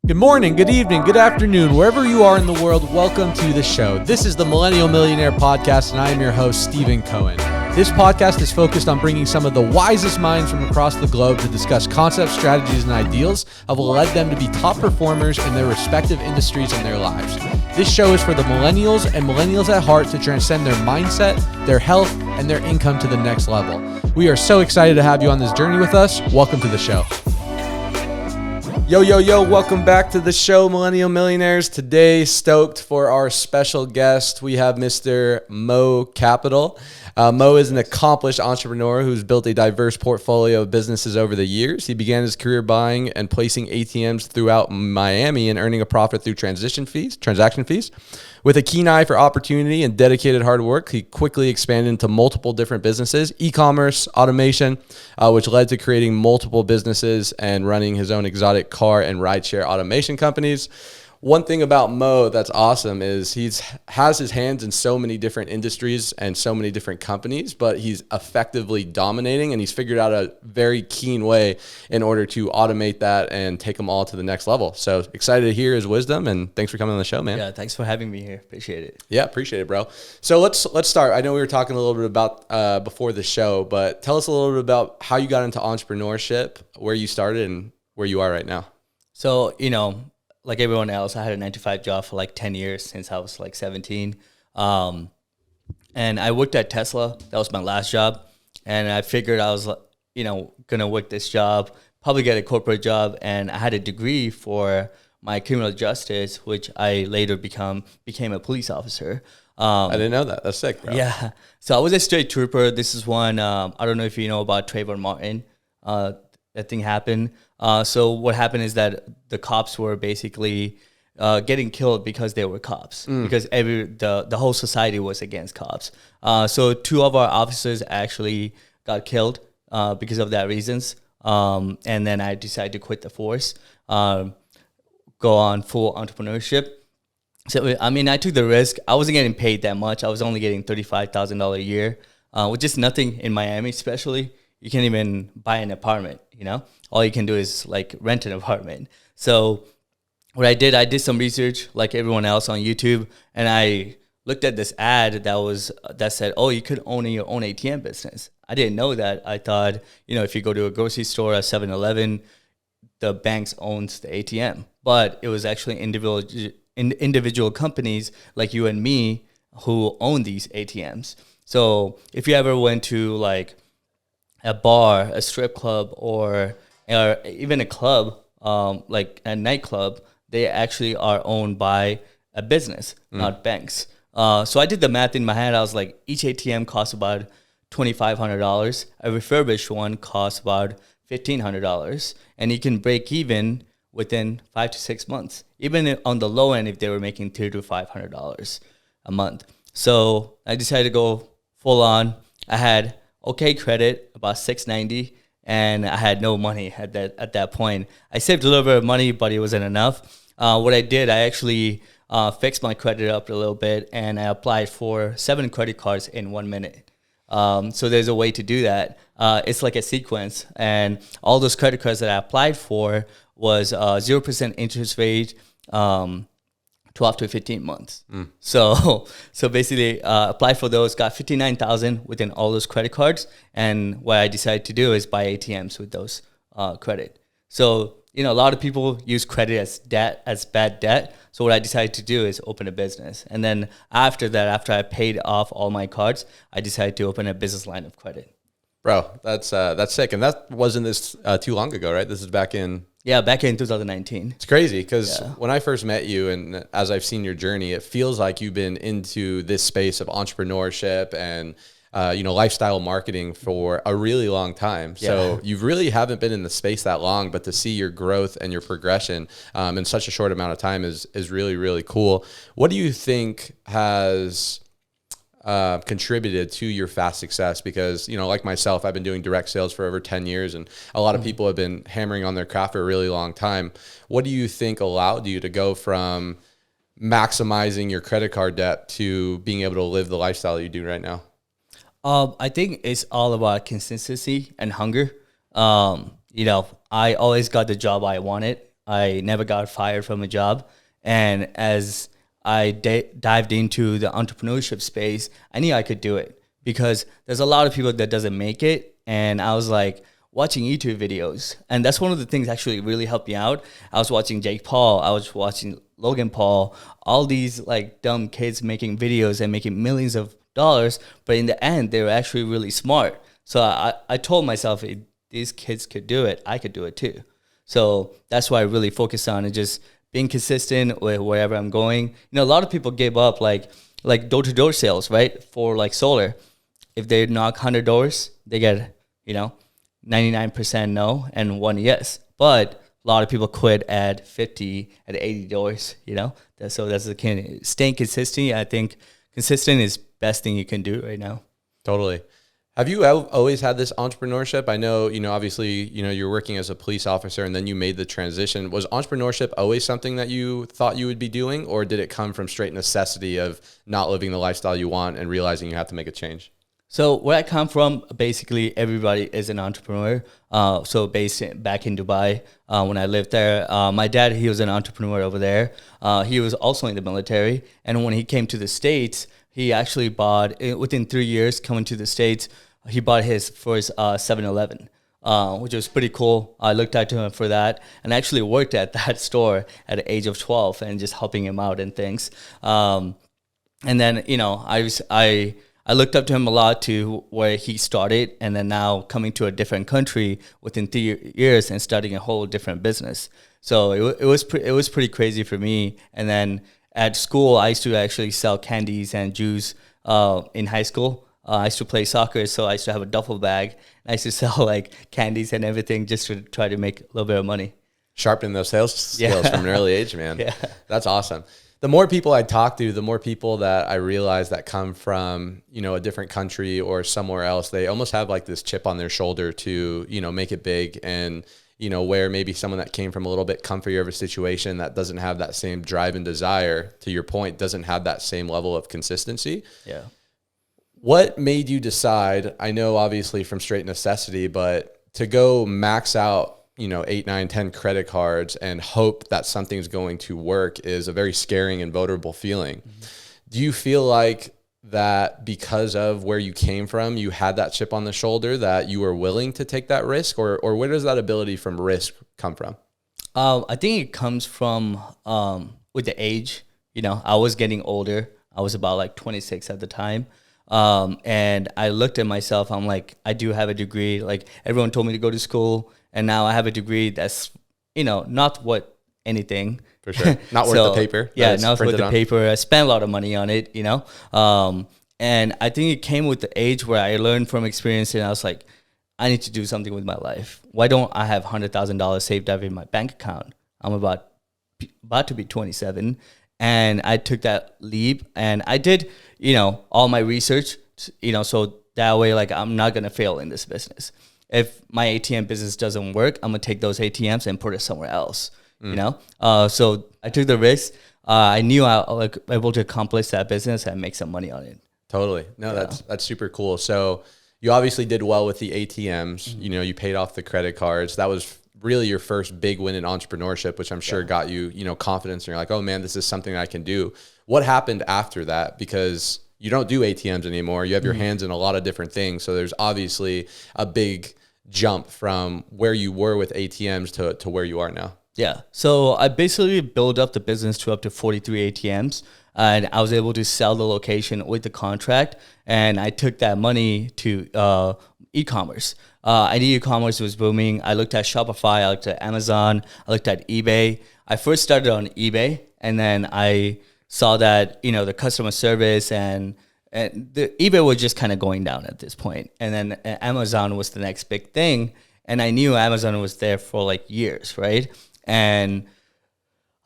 Good morning, good evening, good afternoon, wherever you are in the world, welcome to the show. This is the Millennial Millionaire podcast, and I am your host, Stephen Cohen. This podcast is focused on bringing some of the wisest minds from across the globe to discuss concepts, strategies, and ideals that will lead them to be top performers in their respective industries and their lives. This show is for the millennials and millennials at heart to transcend their mindset, their health, and their income to the next level. We are so excited to have you on this journey with us. Welcome to the show. Yo, welcome back to the show, Millennial Millionaires. Today, stoked for our special guest. We have Mr. Mo Capital. Mo is an accomplished entrepreneur who's built a diverse portfolio of businesses over the years. He began his career buying and placing ATMs throughout Miami and earning a profit through transaction fees. With a keen eye for opportunity and dedicated hard work, he quickly expanded into multiple different businesses, e-commerce, automation, which led to creating multiple businesses and running his own exotic car and rideshare automation companies. One thing about Mo that's awesome is has his hands in so many different industries and so many different companies, but he's effectively dominating, and he's figured out a very keen way in order to automate that and take them all to the next level. So excited to hear his wisdom, and thanks for coming on the show, man. Yeah, thanks for having me here. Appreciate it. Yeah, appreciate it, bro. So let's start. I know we were talking a little bit about before the show, but tell us a little bit about how you got into entrepreneurship, where you started, and where you are right now. So, like everyone else, I had a 9-to-5 job for like 10 years since I was like 17. And I worked at Tesla. That was my last job. And I figured I was, going to work this job, probably get a corporate job. And I had a degree for my criminal justice, which I later became a police officer. I didn't know that. That's sick, bro. Yeah. So I was a state trooper. This is one, I don't know if you know about Trayvon Martin. That thing happened. So what happened is that the cops were basically getting killed because they were cops, because the whole society was against cops. So two of our officers actually got killed because of that reasons. And then I decided to quit the force, go on full entrepreneurship. So, I took the risk. I wasn't getting paid that much. I was only getting $35,000 a year, which is nothing in Miami, especially. You can't even buy an apartment, All you can do is like rent an apartment. So what I did some research like everyone else on YouTube, and I looked at this ad that said, oh, you could own your own ATM business. I didn't know that. I thought, if you go to a grocery store, a 7-Eleven, the banks owns the ATM. But it was actually individual companies like you and me who own these ATMs. So if you ever went to like a bar, a strip club, or even a club, like a nightclub, they actually are owned by a business, not banks. So I did the math in my head. I was like, each ATM costs about $2,500. A refurbished one costs about $1,500. And you can break even within 5 to 6 months, even on the low end if they were making $300 to $500 a month. So I decided to go full on. I had okay credit, about 690, and I had no money at that point. I saved a little bit of money, but it wasn't enough. What I did, I actually fixed my credit up a little bit, and I applied for 7 credit cards in 1 minute. So there's a way to do that. It's like a sequence, and all those credit cards that I applied for was 0% interest rate, 12 to 15 months. So basically applied for those, got $59,000 within all those credit cards. And what I decided to do is buy ATMs with those credit. So, a lot of people use credit as bad debt. So what I decided to do is open a business. And then after that, after I paid off all my cards, I decided to open a business line of credit. Bro, that's sick. And that wasn't this too long ago, right? This is back in... Yeah, back in 2019. It's crazy because when I first met you and as I've seen your journey, it feels like you've been into this space of entrepreneurship and, lifestyle marketing for a really long time. Yeah. So you really haven't been in the space that long, but to see your growth and your progression in such a short amount of time is really, really cool. What do you think has contributed to your fast success? Because, like myself, I've been doing direct sales for over 10 years and a lot of people have been hammering on their craft for a really long time. What do you think allowed you to go from maximizing your credit card debt to being able to live the lifestyle you do right now? I think it's all about consistency and hunger. I always got the job I wanted. I never got fired from a job. And as I dived into the entrepreneurship space, I knew I could do it because there's a lot of people that doesn't make it. And I was like watching YouTube videos. And that's one of the things actually really helped me out. I was watching Jake Paul. I was watching Logan Paul, all these like dumb kids making videos and making millions of dollars. But in the end, they were actually really smart. So I told myself, if these kids could do it, I could do it too. So that's why I really focus on, and just being consistent with wherever I'm going. A lot of people give up like door-to-door sales, right? For like solar. If they knock 100 doors, they get, 99% no and 1 yes. But a lot of people quit at 50, at 80 doors, So that's the key. Staying consistent, I think consistent is best thing you can do right now. Totally. Have you always had this entrepreneurship? I know, obviously, you're working as a police officer and then you made the transition. Was entrepreneurship always something that you thought you would be doing, or did it come from straight necessity of not living the lifestyle you want and realizing you have to make a change? So where I come from, basically everybody is an entrepreneur. So back in Dubai, when I lived there, my dad, he was an entrepreneur over there. He was also in the military. And when he came to the States, he actually bought, within 3 years coming to the States, he bought his first 7-Eleven, which was pretty cool. I looked up to him for that and actually worked at that store at the age of 12 and just helping him out and things. And then, I looked up to him a lot to where he started, and then now coming to a different country within 3 years and starting a whole different business. So it was pretty crazy for me. And then at school, I used to actually sell candies and juice in high school. I used to play soccer, so I used to have a duffel bag. I used to sell like candies and everything just to try to make a little bit of money. Sharpening those sales skills from an early age, man. Yeah. That's awesome. The more people I talk to, the more people that I realize that come from, a different country or somewhere else, they almost have like this chip on their shoulder to, make it big. And, where maybe someone that came from a little bit comfier of a situation that doesn't have that same drive and desire, to your point, doesn't have that same level of consistency. Yeah. What made you decide, I know obviously from straight necessity, but to go max out, 8, 9, 10 credit cards and hope that something's going to work is a very scaring and vulnerable feeling. Mm-hmm. Do you feel like that because of where you came from, you had that chip on the shoulder that you were willing to take that risk, or where does that ability from risk come from? I think it comes from with the age. I was getting older. I was about like 26 at the time. And I looked at myself, I'm like, I do have a degree. Like everyone told me to go to school, and now I have a degree that's, not worth anything. For sure. Not worth the paper. Yeah, not worth the paper. I spent a lot of money on it, and I think it came with the age where I learned from experience, and I was like, I need to do something with my life. Why don't I have $100,000 saved up in my bank account? I'm about to be 27. And I took that leap, and I did, all my research, so that way, like, I'm not going to fail in this business. If my ATM business doesn't work, I'm going to take those ATMs and put it somewhere else, So I took the risk. I knew I was able to accomplish that business and make some money on it. Totally. No, that's super cool. So you obviously did well with the ATMs. Mm-hmm. You paid off the credit cards. That was really your first big win in entrepreneurship, which I'm sure got you, confidence. And you're like, oh man, this is something I can do. What happened after that? Because you don't do ATMs anymore. You have your hands in a lot of different things. So there's obviously a big jump from where you were with ATMs to where you are now. Yeah. So I basically built up the business to up to 43 ATMs. And I was able to sell the location with the contract. And I took that money to e-commerce. I knew e-commerce was booming. I looked at Shopify. I looked at Amazon. I looked at eBay. I first started on eBay. And then I saw that, the customer service and the eBay was just kind of going down at this point. And then Amazon was the next big thing. And I knew Amazon was there for like years, right? And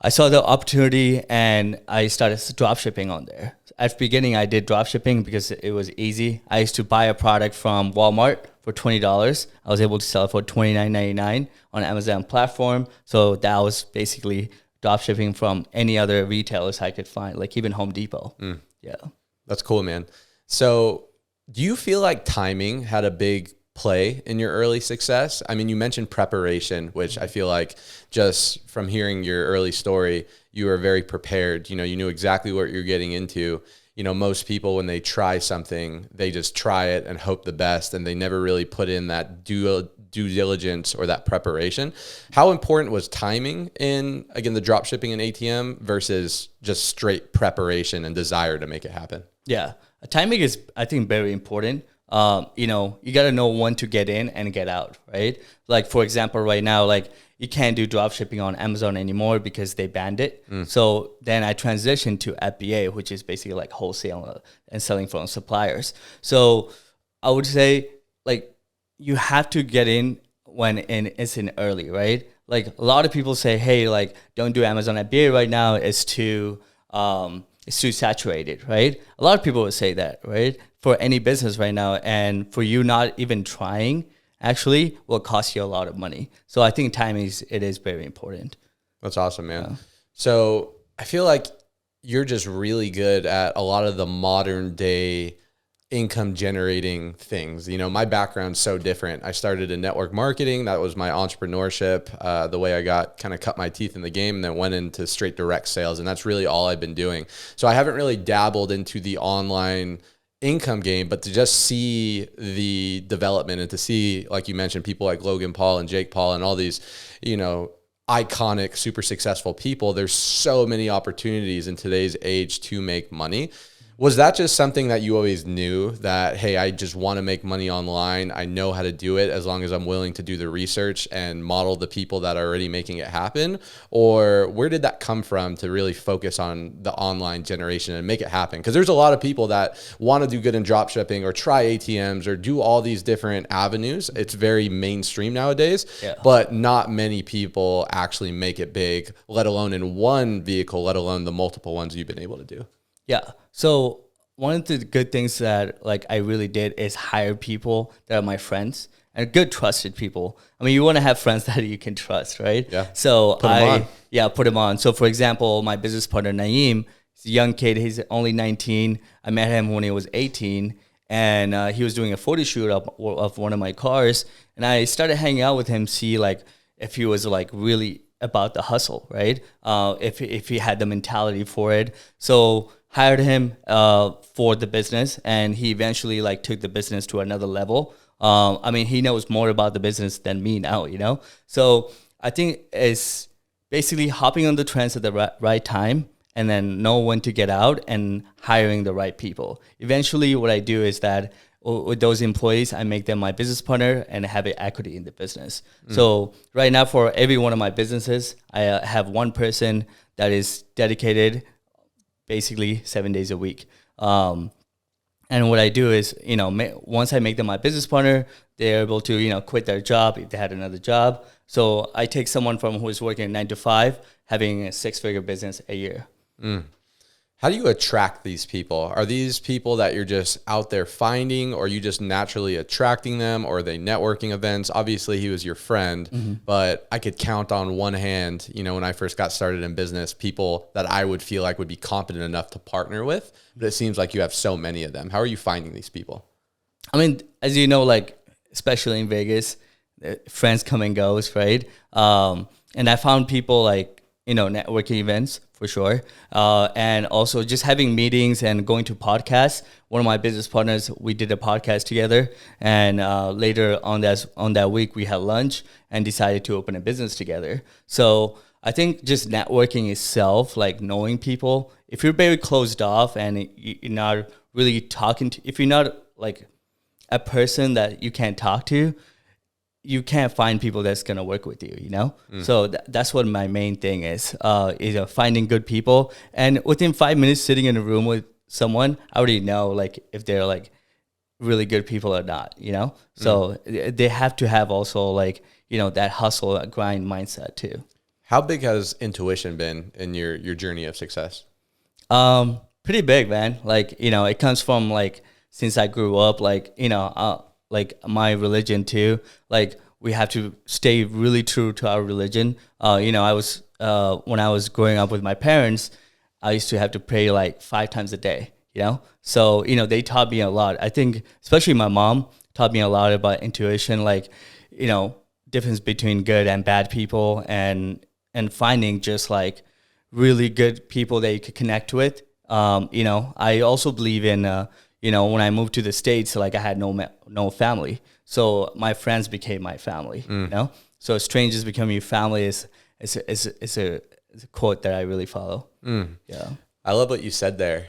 I saw the opportunity and I started drop shipping on there. At the beginning, I did drop shipping because it was easy. I used to buy a product from Walmart for $20. I was able to sell it for $29.99 on Amazon platform. So that was basically drop shipping from any other retailers I could find, like even Home Depot. Yeah. That's cool, man. So do you feel like timing had a big play in your early success? I mean, you mentioned preparation, which I feel like just from hearing your early story, you were very prepared. You know, you knew exactly what you're getting into. You know, most people, when they try something, they just try it and hope the best, and they never really put in that due diligence or that preparation. How important was timing in, again, the drop shipping and ATM versus just straight preparation and desire to make it happen? Yeah. Timing is, I think, very important. You know, you got to know when to get in and get out, right? Like, for example, right now, like, you can't do drop shipping on Amazon anymore because they banned it. So then I transitioned to FBA, which is basically like wholesale and selling from suppliers. So I would say, like, you have to get in when it's in early, right? Like, a lot of people say, hey, like, don't do Amazon FBA right now. It's too saturated, right? A lot of people would say that, right? For any business right now, and for you not even trying actually will cost you a lot of money. So I think timing is very important. That's awesome, man. Yeah. So I feel like you're just really good at a lot of the modern day income generating things. You know, my background's so different. I started in network marketing. That was my entrepreneurship, the way I got kind of cut my teeth in the game, and then went into straight direct sales. And that's really all I've been doing. So I haven't really dabbled into the online income game, but to just see the development and to see, like you mentioned, people like Logan Paul and Jake Paul and all these, you know, iconic, super successful people, there's so many opportunities in today's age to make money. Was that just something that you always knew that, hey, I just want to make money online. I know how to do it as long as I'm willing to do the research and model the people that are already making it happen? Or where did that come from to really focus on the online generation and make it happen? Because there's a lot of people that want to do good in drop shipping or try ATMs or do all these different avenues. It's very mainstream nowadays, but not many people actually make it big, let alone in one vehicle, let alone the multiple ones you've been able to do. Yeah. So one of the good things that like I really did is hire people that are my friends and good trusted people. I mean, you want to have friends that you can trust, right? Yeah. So put them on. So for example, my business partner Naeem, he's a young kid. He's only 19. I met him when he was 18, and he was doing a photo shoot of one of my cars. And I started hanging out with him, see like if he was like really about the hustle, right? If he had the mentality for it. So hired him for the business, and he eventually like took the business to another level. I mean, he knows more about the business than me now, you know? So I think it's basically hopping on the trends at the right time, and then know when to get out and hiring the right people. Eventually what I do is that with those employees, I make them my business partner and have an equity in the business. So right now for every one of my businesses, I have one person that is dedicated basically 7 days a week. And what I do is, you know, once I make them my business partner, they're able to, you know, quit their job if they had another job. So I take someone from who is working 9 to 5, having a 6-figure business a year. How do you attract these people? Are these people that you're just out there finding, or are you just naturally attracting them, or are they networking events? Obviously, he was your friend, but I could count on one hand, you know, when I first got started in business, people that I would feel like would be competent enough to partner with. But it seems like you have so many of them. How are you finding these people? I mean, as you know, like, especially in Vegas, friends come and goes, right? And I found people like, you know, networking events for sure. And also just having meetings and going to podcasts. One of my business partners, we did a podcast together. And later on that week, we had lunch and decided to open a business together. So I think just networking itself, like knowing people, if you're very closed off and you're not really talking to, if you're not like a person that you can't talk to, you can't find people that's going to work with you, you know? So that's what my main thing is finding good people. And within 5 minutes sitting in a room with someone, I already know like if they're like really good people or not, you know? So they have to have also like, you know, that hustle, grind mindset too. How big has intuition been in your journey of success? Pretty big, man. Like, you know, it comes from like, since I grew up, like, you know, like my religion too, like we have to stay really true to our religion. You know, I was, when I was growing up with my parents, I used to have to pray like 5 times a day, So, they taught me a lot. I think especially my mom taught me a lot about intuition, like, difference between good and bad people, and finding just like really good people that you could connect with. I also believe in, when I moved to the States, like I had no family. So my friends became my family, So strangers becoming your family is a quote that I really follow. Yeah. I love what you said there.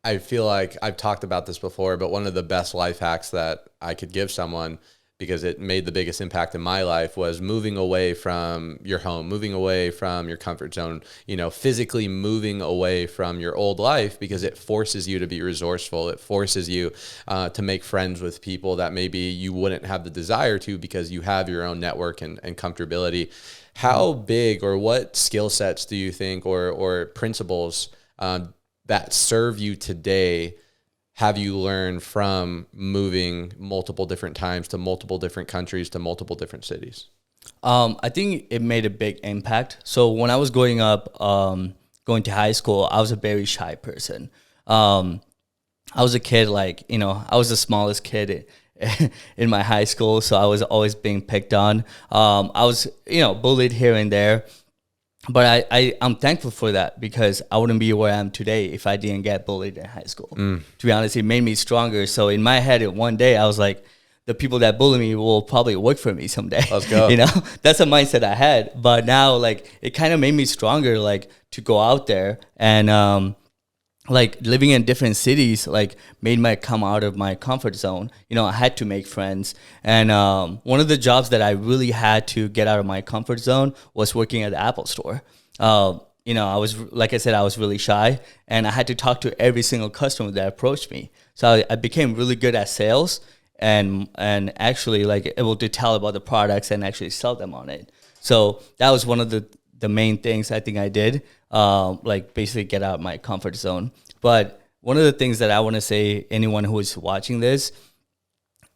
I feel like I've talked about this before, but one of the best life hacks that I could give someone, because it made the biggest impact in my life, was moving away from your home, moving away from your comfort zone, physically moving away from your old life, because it forces you to be resourceful. It forces you to make friends with people that maybe you wouldn't have the desire to, because you have your own network and comfortability. How big, or what skill sets do you think, or principles that serve you today have you learned from moving multiple different times to multiple different countries to multiple different cities? I think it made a big impact. So when I was growing up, going to high school, I was a very shy person. I was a kid, like, I was the smallest kid in my high school, so I was always being picked on. I was, bullied here and there. But I'm thankful for that, because I wouldn't be where I am today if I didn't get bullied in high school. To be honest, it made me stronger. So in my head, one day I was like, the people that bully me will probably work for me someday. Let's go. That's a mindset I had. But now, like, it kind of made me stronger, like, to go out there and like living in different cities, like made me come out of my comfort zone. I had to make friends. And one of the jobs that I really had to get out of my comfort zone was working at the Apple store. I was, like I said, I was really shy, and I had to talk to every single customer that approached me. So I became really good at sales and actually like able to tell about the products and actually sell them on it. So that was one of the main things I think I did, like basically get out of my comfort zone. But one of the things that I want to say, anyone who is watching this,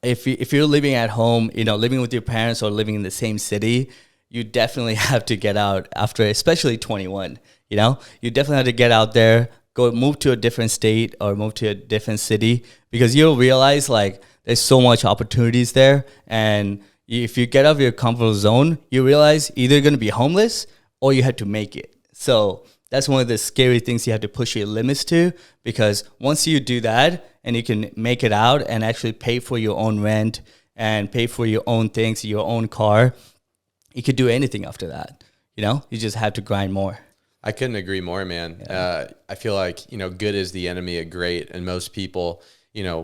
if you're living at home, living with your parents or living in the same city, you definitely have to get out after, especially 21. You definitely have to get out there, move to a different state or move to a different city, because you'll realize like there's so much opportunities there. And if you get out of your comfort zone, you realize either you're going to be homeless or you have to make it. So that's one of the scary things you have to push your limits to, because once you do that and you can make it out and actually pay for your own rent and pay for your own things, your own car, you could do anything after that. You just have to grind more. I couldn't agree more, man. Yeah. I feel like, good is the enemy of great. And most people,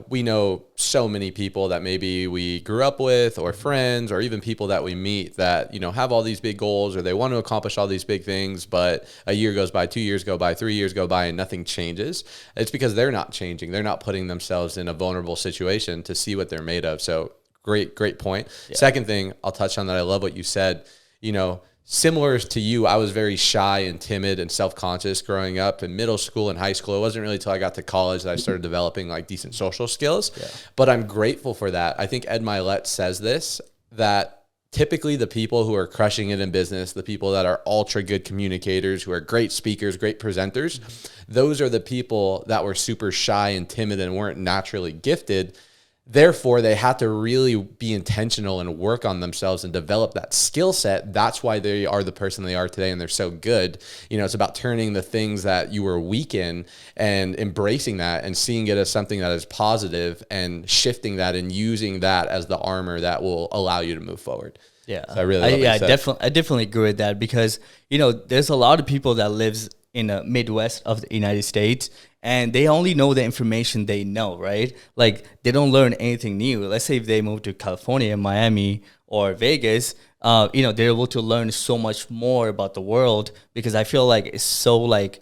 we know so many people that maybe we grew up with, or friends, or even people that we meet that, have all these big goals, or they want to accomplish all these big things, but a year goes by, 2 years go by, 3 years go by, and nothing changes. It's because they're not changing. They're not putting themselves in a vulnerable situation to see what they're made of. So great point. Yeah. Second thing I'll touch on that, I love what you said, similar to you, I was very shy and timid and self-conscious growing up in middle school and high school. It wasn't really until I got to college that I started developing like decent social skills. Yeah. But I'm grateful for that. I think Ed Mylett says this, that typically the people who are crushing it in business, the people that are ultra good communicators, who are great speakers, great presenters, those are the people that were super shy and timid and weren't naturally gifted. Therefore, they have to really be intentional and work on themselves and develop that skill set. That's why they are the person they are today, and they're so good. It's about turning the things that you were weak in and embracing that and seeing it as something that is positive and shifting that and using that as the armor that will allow you to move forward. Yeah, so I really I definitely agree with that, because there's a lot of people that lives in the Midwest of the United States, and they only know the information they know, right? Like, they don't learn anything new. Let's say if they move to California, Miami, or Vegas, they're able to learn so much more about the world, because I feel like it's so like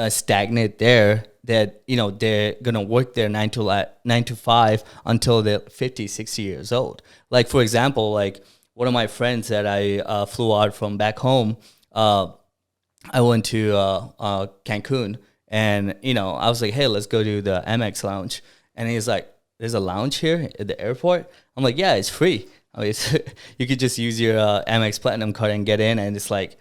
stagnant there that, they're going to work there 9 to 5 until they're 50, 60 years old. Like, for example, like one of my friends that I flew out from back home, I went to Cancun, and I was like, hey, let's go to the Amex lounge. And he's like, there's a lounge here at the airport? I'm like, yeah, it's free. I mean, you could just use your Amex Platinum card and get in, and it's like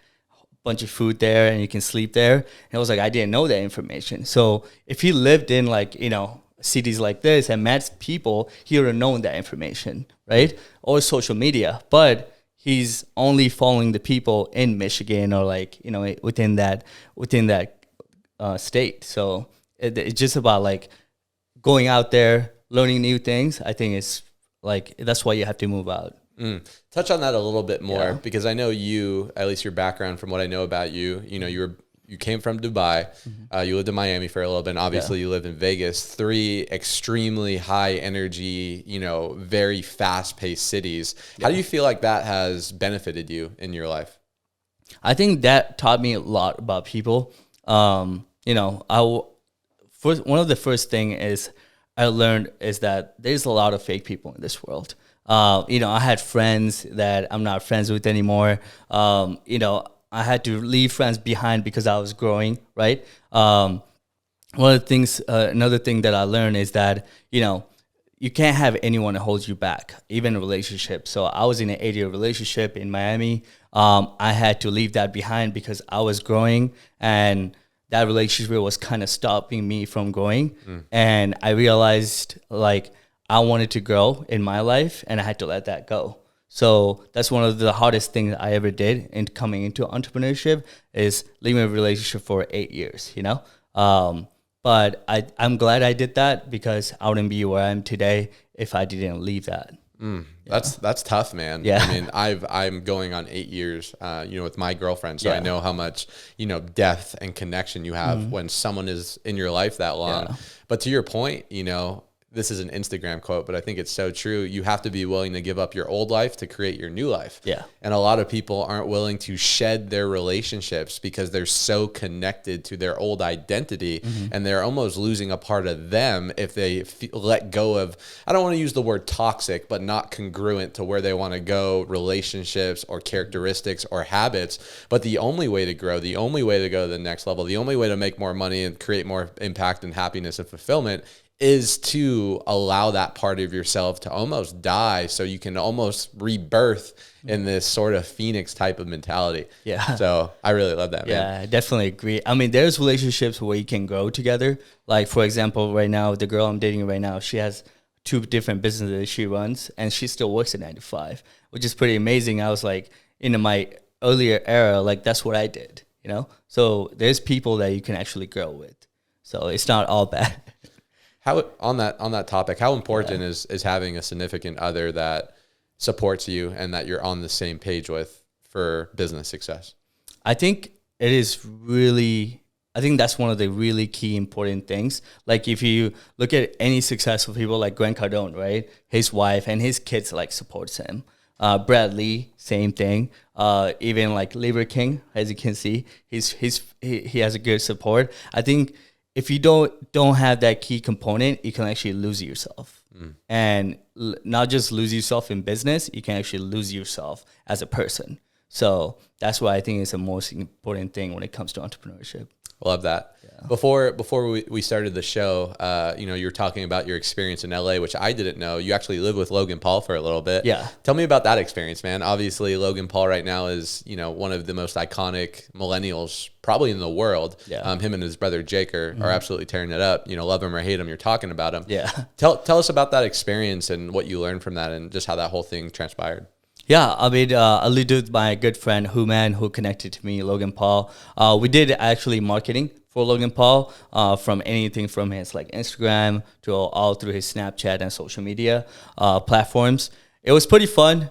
bunch of food there and you can sleep there. And I was like, I didn't know that information. So if he lived in like, cities like this and met people, he would have known that information, right? Or social media. But he's only following the people in Michigan or like, within that state. So it's just about like going out there, learning new things. I think it's like, that's why you have to move out. Touch on that a little bit more, because I know you, at least your background from what I know about you, you came from Dubai, you lived in Miami for a little bit, and obviously you lived in Vegas, 3 extremely high energy, very fast paced cities. How do you feel like that has benefited you in your life? I think that taught me a lot about people. One of the first thing is I learned is that there's a lot of fake people in this world. I had friends that I'm not friends with anymore. I had to leave friends behind because I was growing, right? One of the things, another thing that I learned is that, you can't have anyone that holds you back, even a relationship. So I was in an 8-year relationship in Miami. I had to leave that behind because I was growing, and that relationship was kind of stopping me from growing. And I realized like I wanted to grow in my life, and I had to let that go. So that's one of the hardest things I ever did in coming into entrepreneurship, is leaving a relationship for 8 years, But I'm glad I did that, because I wouldn't be where I am today if I didn't leave that. That's tough, man. Yeah. I mean, I'm going on 8 years, with my girlfriend. So I know how much, depth and connection you have when someone is in your life that long. Yeah. But to your point, this is an Instagram quote, but I think it's so true. You have to be willing to give up your old life to create your new life. Yeah. And a lot of people aren't willing to shed their relationships because they're so connected to their old identity, and they're almost losing a part of them if they let go of, I don't want to use the word toxic, but not congruent to where they want to go, relationships or characteristics or habits. But the only way to grow, the only way to go to the next level, the only way to make more money and create more impact and happiness and fulfillment is to allow that part of yourself to almost die, so you can almost rebirth in this sort of phoenix type of mentality. Yeah. So I really love that, man. Yeah, I definitely agree. I mean, there's relationships where you can grow together. Like, for example, right now, the girl I'm dating right now, she has 2 different businesses she runs, and she still works at 9 to 5, which is pretty amazing. I was like, in my earlier era, like that's what I did, So there's people that you can actually grow with. So it's not all bad. How on that topic, how important is having a significant other that supports you and that you're on the same page with for business success? I think that's one of the really key important things. Like if you look at any successful people like Grant Cardone, right? His wife and his kids like supports him. Brad Lee, same thing. Even like Liver King, as you can see, he has a good support. I think if you don't have that key component, you can actually lose yourself. And not just lose yourself in business, you can actually lose yourself as a person. So that's why I think it's the most important thing when it comes to entrepreneurship. Love that. Yeah. Before we started the show, you were talking about your experience in LA, which I didn't know. You actually lived with Logan Paul for a little bit. Yeah. Tell me about that experience, man. Obviously, Logan Paul right now is, one of the most iconic millennials probably in the world. Yeah. Him and his brother Jake are absolutely tearing it up. Love him or hate him, you're talking about him. Yeah. Tell us about that experience and what you learned from that and just how that whole thing transpired. Yeah, I mean, I lived with my good friend Mohammed, who connected to me, Logan Paul. We did actually marketing for Logan Paul, from anything from his like Instagram to all through his Snapchat and social media platforms. It was pretty fun.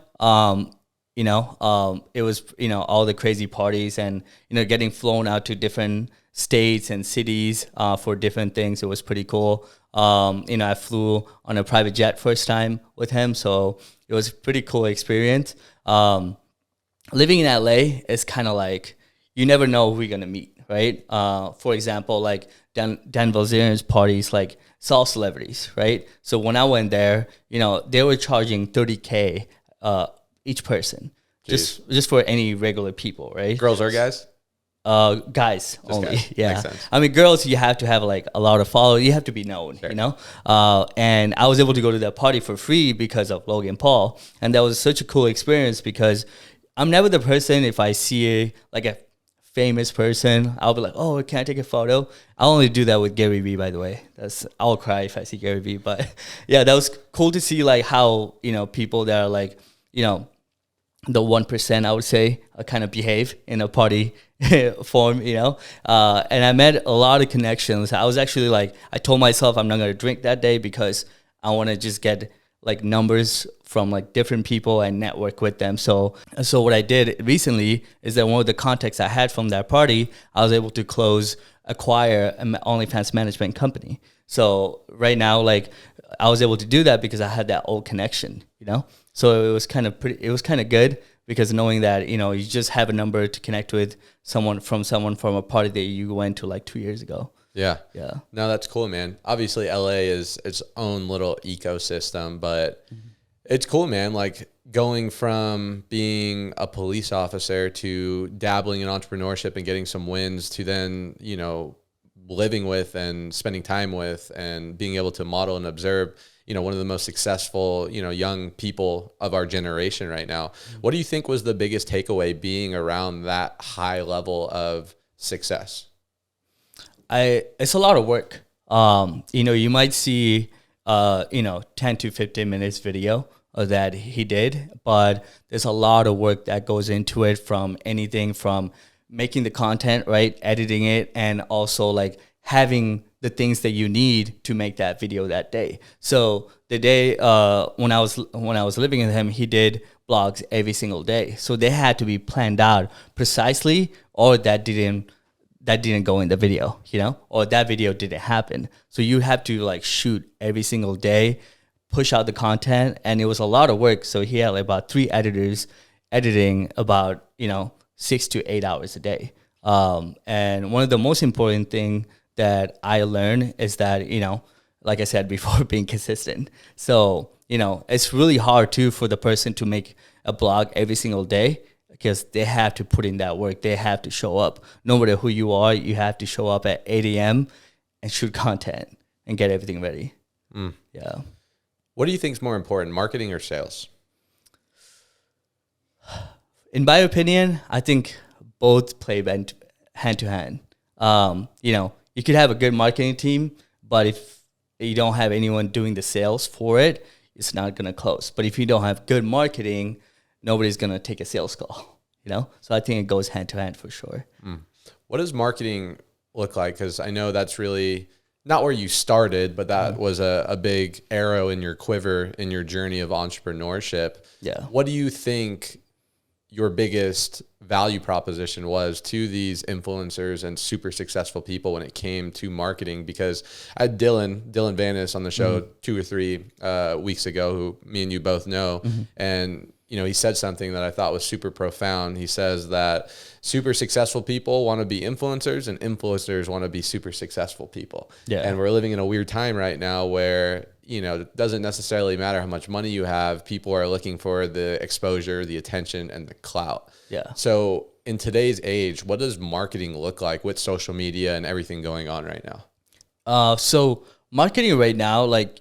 It was all the crazy parties and getting flown out to different states and cities for different things. It was pretty cool. I flew on a private jet first time with him, so it was a pretty cool experience. Living in LA is kind of like you never know who you're gonna meet, right? For example, like Dan Bilzerian's parties, like it's all celebrities, right? So when I went there, they were charging $30K each person, just for any regular people, right? Girls or guys? Guys just only. Guys. Yeah. I mean, girls, you have to have like a lot of followers. You have to be known, sure. And I was able to go to that party for free because of Logan Paul. And that was such a cool experience because I'm never the person, if I see a famous person, I'll be like, oh, can I take a photo? I'll only do that with Gary Vee, by the way. I'll cry if I see Gary Vee. But yeah, that was cool to see like how, people that are like, the 1%, I would say, kind of behave in a party form, and I met a lot of connections. I was actually like, I told myself I'm not going to drink that day because I want to just get like numbers from like different people and network with them. So what I did recently is that one of the contacts I had from that party, I was able to acquire an OnlyFans management company. So right now, like I was able to do that because I had that old connection, So it was kind of good because knowing that, you just have a number to connect with someone from a party that you went to like 2 years ago. Yeah. Yeah. No, that's cool, man. Obviously LA is its own little ecosystem, but it's cool, man. Like going from being a police officer to dabbling in entrepreneurship and getting some wins to then, living with and spending time with and being able to model and observe, one of the most successful, young people of our generation right now. What do you think was the biggest takeaway being around that high level of success? It's a lot of work. You might see, 10 to 15 minutes video that he did, but there's a lot of work that goes into it, from anything from making the content, right, editing it, and also like having the things that you need to make that video that day. So the day when I was living with him, he did blogs every single day. So they had to be planned out precisely, or that didn't go in the video, or that video didn't happen. So you have to like shoot every single day, push out the content, and it was a lot of work. So he had like about 3 editors editing about, 6 to 8 hours a day. And one of the most important thing that I learned is that, like I said before, being consistent. So, it's really hard too for the person to make a blog every single day, because they have to put in that work. They have to show up. No matter who you are, you have to show up at 8 a.m. and shoot content and get everything ready. Yeah. What do you think is more important, marketing or sales? In my opinion, I think both play hand to hand. You could have a good marketing team, but if you don't have anyone doing the sales for it, it's not going to close. But if you don't have good marketing, nobody's going to take a sales call, So I think it goes hand to hand for sure. What does marketing look like? Because I know that's really not where you started, but that was a big arrow in your quiver in your journey of entrepreneurship. Yeah. What do you think your biggest value proposition was to these influencers and super successful people when it came to marketing? Because I had Dylan Vanis on the show 2 or 3 weeks ago, who me and you both know. And, he said something that I thought was super profound. He says that super successful people want to be influencers and influencers want to be super successful people. Yeah. And we're living in a weird time right now where, it doesn't necessarily matter how much money you have. People are looking for the exposure, the attention, and the clout. Yeah. So in today's age, what does marketing look like with social media and everything going on right now? So marketing right now, like,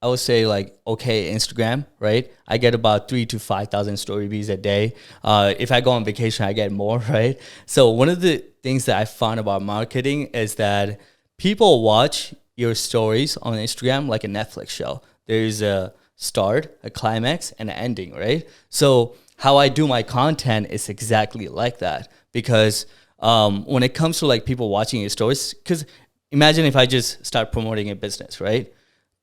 I would say like, okay, Instagram, right? I get about 3,000 to 5,000 story views a day. If I go on vacation, I get more, right? So one of the things that I found about marketing is that people watch your stories on Instagram like a Netflix show. There's a start, a climax, and an ending, right? So how I do my content is exactly like that, because when it comes to like people watching your stories, because imagine if I just start promoting a business, right?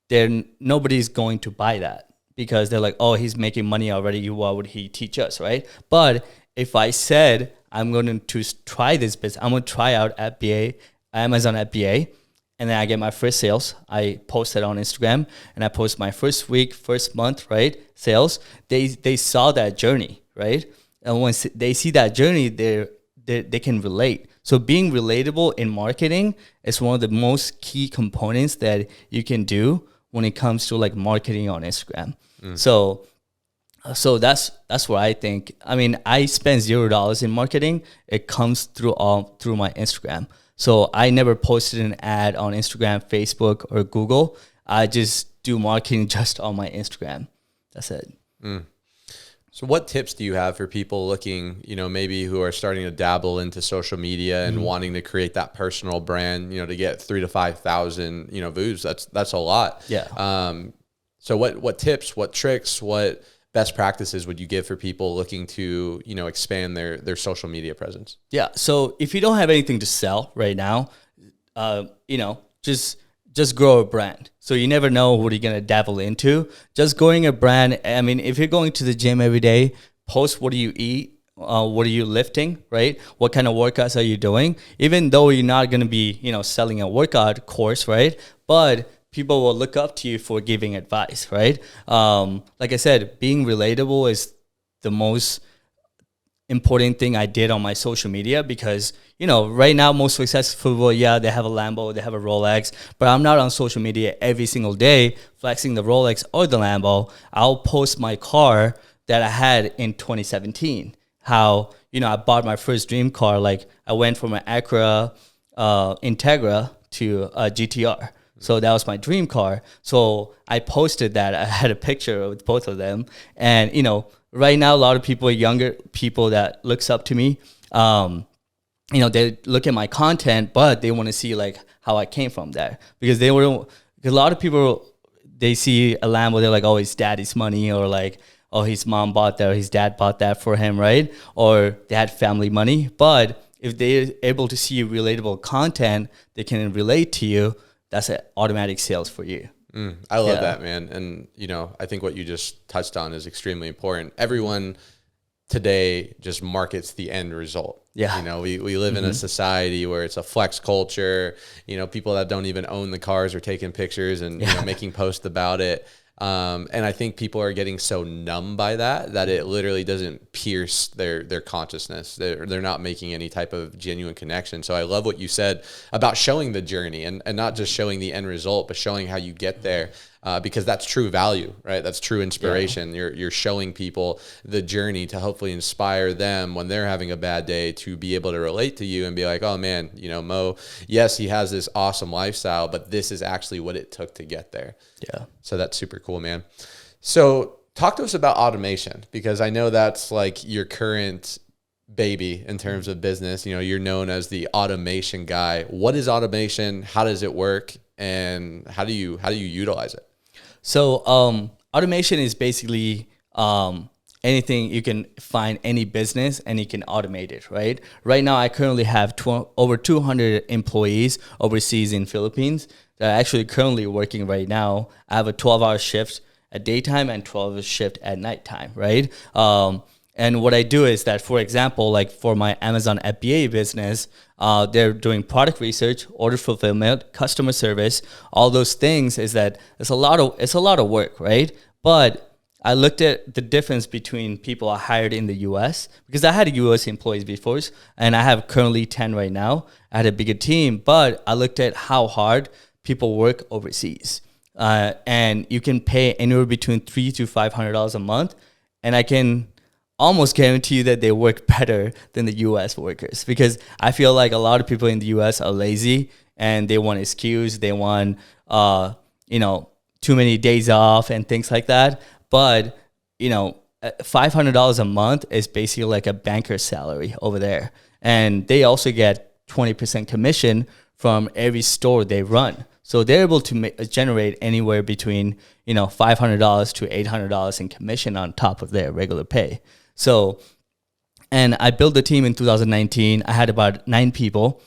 Then nobody's going to buy that because they're like, oh, he's making money already. Why would he teach us, right? But if I said I'm going to try this business, I'm going to try out Amazon FBA, and then I get my first sales. I post it on Instagram, and I post my first week, first month, right? Sales. They saw that journey, right? And once they see that journey, they can relate. So being relatable in marketing is one of the most key components that you can do when it comes to like marketing on Instagram. So that's what I think. I mean, I spend $0 in marketing. It comes through my Instagram. So I never posted an ad on Instagram, Facebook, or Google. I just do marketing just on my Instagram. That's it. So what tips do you have for people looking, maybe who are starting to dabble into social media and wanting to create that personal brand, to get 3,000 to 5,000, views? That's a lot. Yeah. So what tips, what tricks, what best practices would you give for people looking to, expand their social media presence? Yeah. So if you don't have anything to sell right now, just grow a brand. So you never know what you're going to dabble into. Just growing a brand. I mean, if you're going to the gym every day, post what do you eat? What are you lifting, right? What kind of workouts are you doing? Even though you're not going to be, selling a workout course, right? But people will look up to you for giving advice, right? Like I said, being relatable is the most important thing I did on my social media, because, right now most successful people, they have a Lambo, they have a Rolex, but I'm not on social media every single day flexing the Rolex or the Lambo. I'll post my car that I had in 2017. How, I bought my first dream car. Like I went from an Acura Integra to a GTR. So that was my dream car. So I posted that. I had a picture with both of them. And, right now, a lot of people, younger people that looks up to me, they look at my content, but they want to see like how I came from there. Because a lot of people, they see a Lambo, they're like, oh, it's daddy's money, or like, oh, his mom bought that, or his dad bought that for him, right? Or they had family money. But if they're able to see relatable content, they can relate to you. That's an automatic sales for you. I love that, man. And, I think what you just touched on is extremely important. Everyone today just markets the end result. Yeah. We live in a society where it's a flex culture. People that don't even own the cars are taking pictures and making posts about it. And I think people are getting so numb by that it literally doesn't pierce their consciousness. They're not making any type of genuine connection. So I love what you said about showing the journey and not just showing the end result, but showing how you get there. Because that's true value, right? That's true inspiration. Yeah. You're showing people the journey to hopefully inspire them when they're having a bad day to be able to relate to you and be like, oh man, Mo, yes, he has this awesome lifestyle, but this is actually what it took to get there. Yeah. So that's super cool, man. So talk to us about automation, because I know that's like your current baby in terms of business. You're known as the automation guy. What is automation? How does it work? And how do you utilize it? So automation is basically anything you can find any business and you can automate it, right? Right now, I currently have over 200 employees overseas in Philippines that are actually currently working right now. I have a 12-hour shift at daytime and 12-hour shift at nighttime, right? And what I do is that, for example, like for my Amazon FBA business, they're doing product research, order fulfillment, customer service, all those things. Is that it's a lot of work, right? But I looked at the difference between people I hired in the US, because I had US employees before, and I have currently 10 right now. I had a bigger team, but I looked at how hard people work overseas. And you can pay anywhere between $300 to $500 a month, and I can almost guarantee you that they work better than the US workers, because I feel like a lot of people in the US are lazy and they want excuse, they want too many days off and things like that. But $500 a month is basically like a banker's salary over there, and they also get 20% commission from every store they run. So they're able to generate anywhere between $500 to $800 in commission on top of their regular pay. So, and I built the team in 2019. I had about 9 people.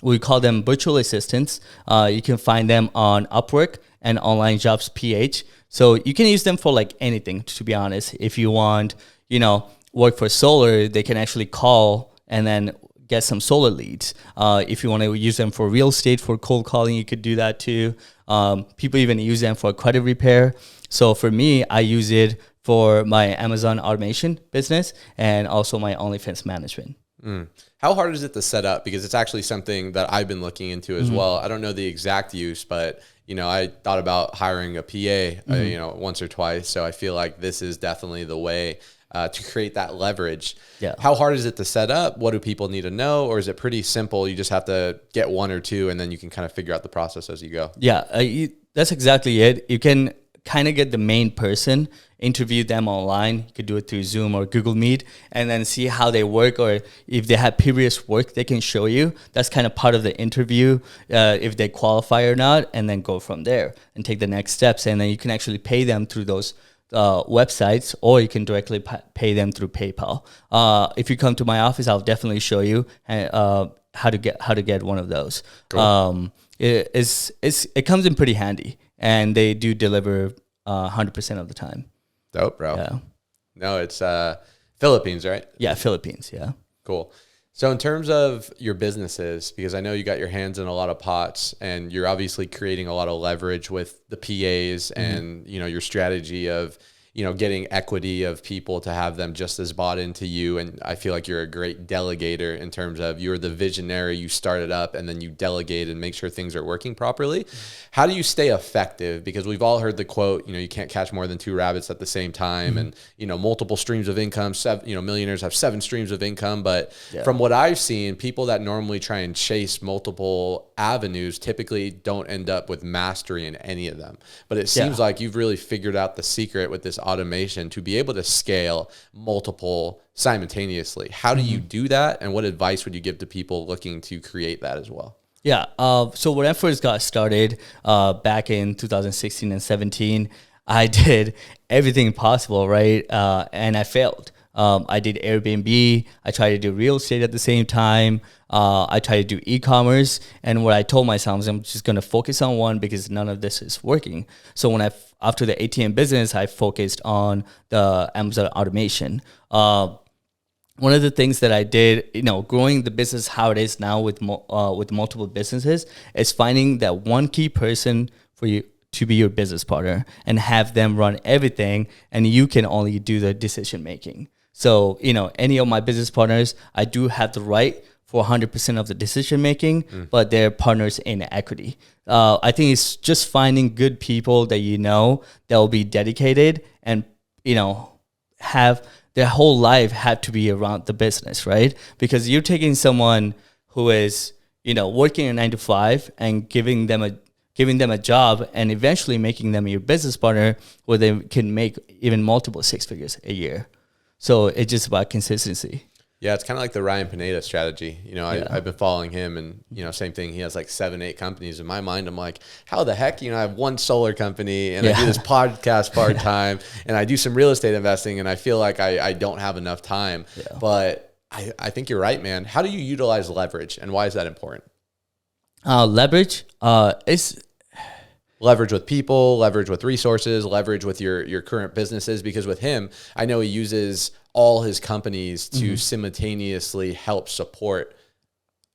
We call them virtual assistants. You can find them on Upwork and Online Jobs PH. So you can use them for like anything, to be honest. If you want, work for solar, they can actually call and then get some solar leads. If you want to use them for real estate, for cold calling, you could do that too. People even use them for credit repair. So for me, I use it for my Amazon automation business and also my OnlyFans management. How hard is it to set up? Because it's actually something that I've been looking into as well. I don't know the exact use, but I thought about hiring a PA, once or twice. So I feel like this is definitely the way to create that leverage. Yeah. How hard is it to set up? What do people need to know? Or is it pretty simple? You just have to get 1 or 2 and then you can kind of figure out the process as you go. Yeah, that's exactly it. You can kind of get the main person, interview them online. You could do it through Zoom or Google Meet, and then see how they work, or if they have previous work they can show you. That's kind of part of the interview, if they qualify or not, and then go from there and take the next steps. And then you can actually pay them through those websites, or you can directly pay them through PayPal. If you come to my office, I'll definitely show you how to get one of those. Cool. It comes in pretty handy, and they do deliver 100% of the time. Dope, bro. Yeah. No, it's Philippines, right? Yeah, Philippines. Yeah. Cool. So in terms of your businesses, because I know you got your hands in a lot of pots, and you're obviously creating a lot of leverage with the PAs and, your strategy of, getting equity of people to have them just as bought into you. And I feel like you're a great delegator in terms of you're the visionary, you start it up and then you delegate and make sure things are working properly. How do you stay effective? Because we've all heard the quote, you can't catch more than 2 rabbits at the same time. And, multiple streams of income, millionaires have 7 streams of income. But from what I've seen, people that normally try and chase multiple avenues typically don't end up with mastery in any of them. But it seems like you've really figured out the secret with this automation to be able to scale multiple simultaneously. How do you do that? And what advice would you give to people looking to create that as well? Yeah. So when I first got started back in 2016 and 17, I did everything possible, right? And I failed. I did Airbnb. I tried to do real estate at the same time. I tried to do e-commerce. And what I told myself is I'm just going to focus on one because none of this is working. So after the ATM business, I focused on the Amazon automation. One of the things that I did, growing the business how it is now with multiple businesses, is finding that one key person for you to be your business partner and have them run everything, and you can only do the decision making. So, any of my business partners, I do have the right for 100% of the decision making, but they're partners in equity. I think it's just finding good people that that will be dedicated and, have their whole life have to be around the business, right? Because you're taking someone who is, working a 9 to 5 and giving them a job and eventually making them your business partner where they can make even multiple 6 figures a year. So it's just about consistency. Yeah, it's kind of like the Ryan Pineda strategy. I've been following him, and, same thing. He has like 7, 8 companies. In my mind, I'm like, how the heck? I have one solar company, and I do this podcast part-time, and I do some real estate investing, and I feel like I don't have enough time. Yeah. But I think you're right, man. How do you utilize leverage, and why is that important? Leverage is... Leverage with people, leverage with resources, leverage with your current businesses. Because with him, I know he uses all his companies to simultaneously help support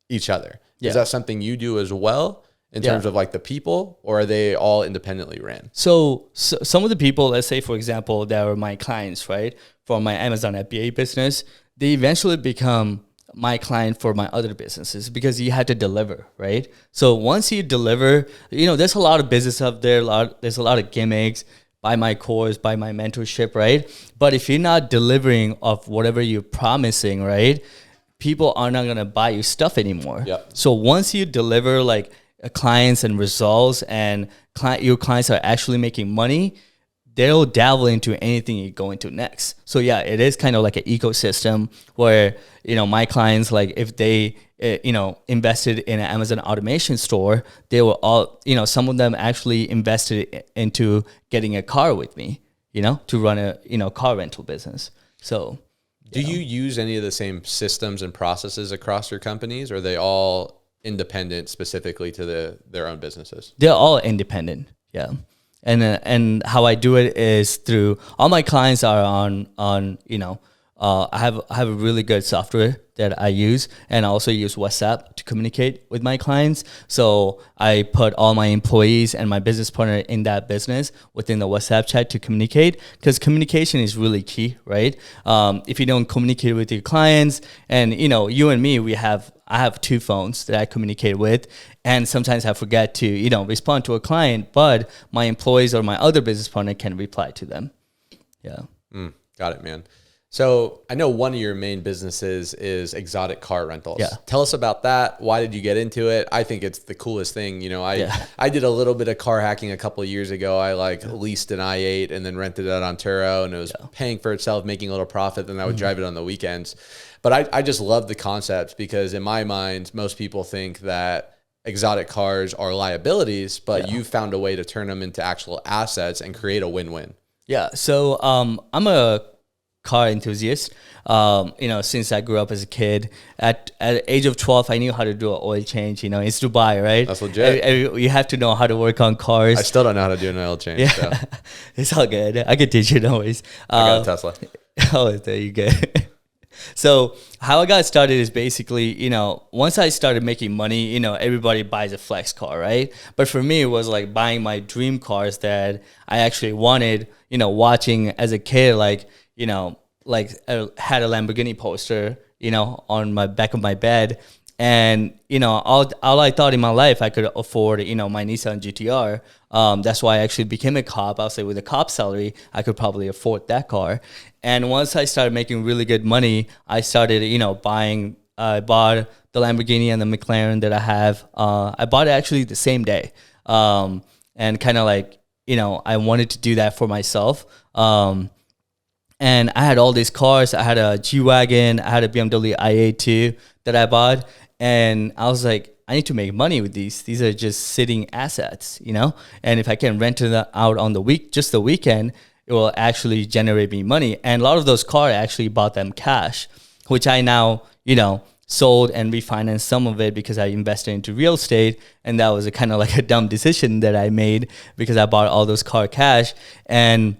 each other. Yeah. Is that something you do as well in terms of like the people, or are they all independently ran? So some of the people, let's say, for example, that are my clients, right, for my Amazon FBA business, they eventually become my client for my other businesses because you had to deliver, right? So once you deliver, there's a lot of business up there. There's a lot of gimmicks, buy my course, buy my mentorship, right? But if you're not delivering of whatever you're promising, right, people are not going to buy your stuff anymore. Yep. So once you deliver like clients and results and your clients are actually making money, they'll dabble into anything you go into next. So yeah, it is kind of like an ecosystem where, my clients, like if they, invested in an Amazon automation store, they were all, some of them actually invested into getting a car with me, to run a, car rental business. So do you use any of the same systems and processes across your companies, or are they all independent specifically to their own businesses? They're all independent. Yeah. And how I do it is through all my clients are on I have a really good software that I use, and I also use WhatsApp to communicate with my clients. So I put all my employees and my business partner in that business within the WhatsApp chat to communicate, because communication is really key, right? If you don't communicate with your clients, and you and me, I have 2 phones that I communicate with, and sometimes I forget to, respond to a client, but my employees or my other business partner can reply to them. Yeah. Got it, man. So I know one of your main businesses is exotic car rentals. Yeah. Tell us about that. Why did you get into it? I think it's the coolest thing. You know, I did a little bit of car hacking a couple of years ago. I leased an i8 and then rented it on Turo, and it was paying for itself, making a little profit. Then I would drive it on the weekends. But I just love the concept because in my mind, most people think that exotic cars are liabilities, but you found a way to turn them into actual assets and create a win-win. Yeah. So I'm a car enthusiast. You know, since I grew up as a kid, at the age of 12, I knew how to do an oil change. You know, it's Dubai, right? That's legit. You have to know how to work on cars. I still don't know how to do an oil change. Yeah, So. it's all good. I can teach you, no worries. I got a Tesla. Oh, there you go. So how I got started is basically, you know, once I started making money, you know, everybody buys a flex car, right? But for me, it was like buying my dream cars that I actually wanted, you know, watching as a kid, like, you know, like I had a Lamborghini poster, you know, on my back of my bed. And, you know, all I thought in my life I could afford, you know, my Nissan GTR. That's why I actually became a cop. I'll say with a cop salary, I could probably afford that car. And once I started making really good money, I started, you know, I bought the Lamborghini and the McLaren that I have. I bought it actually the same day. And kind of like, you know, I wanted to do that for myself. And I had all these cars. I had a G-Wagon. I had a BMW i8 too that I bought. And I was like, I need to make money with these. These are just sitting assets, you know? And if I can rent it out on just the weekend, it will actually generate me money. And a lot of those cars, I actually bought them cash, which I now, you know, sold and refinanced some of it because I invested into real estate. And that was a kind of like a dumb decision that I made because I bought all those cars cash. And